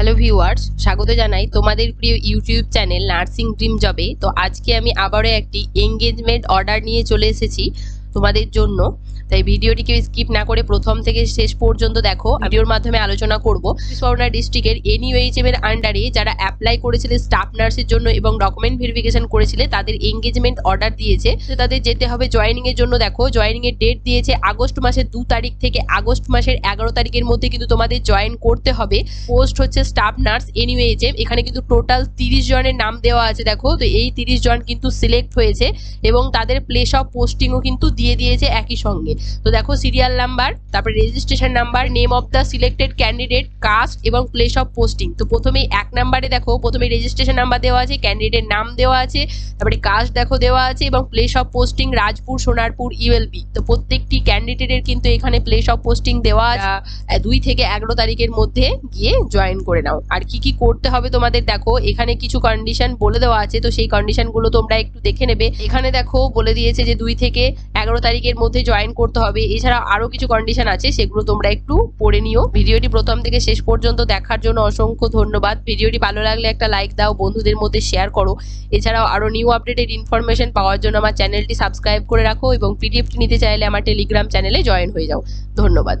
Hello viewers, স্বাগত জানাই তোমাদের প্রিয় ইউটিউব চ্যানেল নার্সিং ড্রিম জবে। তো আজকে আমি আবারও একটি এঙ্গেজমেন্ট অর্ডার নিয়ে চলে এসেছি তোমাদের জন্য। তাই ভিডিওটিকে স্কিপ না করে প্রথম থেকে শেষ পর্যন্ত দেখো। ভিডিওর মাধ্যমে আলোচনা করব চব্বিশ ডিস্ট্রিক্টের এনইউএইচএম এর আন্ডারে যারা অ্যাপ্লাই করেছিলে স্টাফ নার্সের জন্য এবং ডকুমেন্ট ভেরিফিকেশন করেছিলে তাদের এঙ্গেজমেন্ট অর্ডার দিয়েছে। তাদের যেতে হবে জয়েনিং এর জন্য। দেখো জয়েনিং এর ডেট দিয়েছে আগস্ট মাসের 2 তারিখ থেকে আগস্ট মাসের 11 তারিখের মধ্যে কিন্তু তোমাদের জয়েন করতে হবে। পোস্ট হচ্ছে স্টাফ নার্স এনইউএইচএম। এখানে কিন্তু টোটাল 30 জনের নাম দেওয়া আছে। দেখো তো এই 30 জন কিন্তু সিলেক্ট হয়েছে এবং তাদের প্লেস অফ পোস্টিংও কিন্তু দিয়ে দিয়েছে একই সঙ্গে। তো দেখো সিরিয়াল নাম্বার, তারপরে registration number, name of the selected candidate, caste এবং প্লেস অফ পোস্টিং। তো প্রথমেই 1 নাম্বারে দেখো প্রথমে রেজিস্ট্রেশন নাম্বার দেওয়া আছে, ক্যান্ডিডেটের নাম দেওয়া আছে, তারপরে কাস্ট দেখো দেওয়া আছে এবং place of posting Rajpur, Sonarpur, ULB. তো প্রত্যেকটি ক্যান্ডিডেটের কিন্তু এখানে প্লেস অফ পোস্টিং দেওয়া আছে। 2 থেকে 11 তারিখের মধ্যে গিয়ে জয়েন করে নাও। আর কি কি করতে হবে তোমাদের দেখো এখানে কিছু কন্ডিশন বলে দেওয়া আছে। তো সেই কন্ডিশনগুলো তোমরা একটু দেখে নেবে। এখানে দেখো বলে দিয়েছে যে 2 থেকে 11 তারিখের মধ্যে জয়েন করতে হবে। এছাড়া আরো কিছু কন্ডিশন আছে, সেগুলো তোমরা একটু পড়ে নিও। ভিডিওটি প্রথম থেকে শেষ পর্যন্ত দেখার জন্য অসংখ্য ধন্যবাদ। ভিডিওটি ভালো লাগলে একটা লাইক দাও, বন্ধুদের মধ্যে শেয়ার করো। এছাড়াও আরো নিউ আপডেটেড ইনফরমেশন পাওয়ার জন্য আমার চ্যানেলটি সাবস্ক্রাইব করে রাখো এবং পিডিএফটি নিতে চাইলে আমার টেলিগ্রাম চ্যানেলে জয়েন হয়ে যাও। ধন্যবাদ।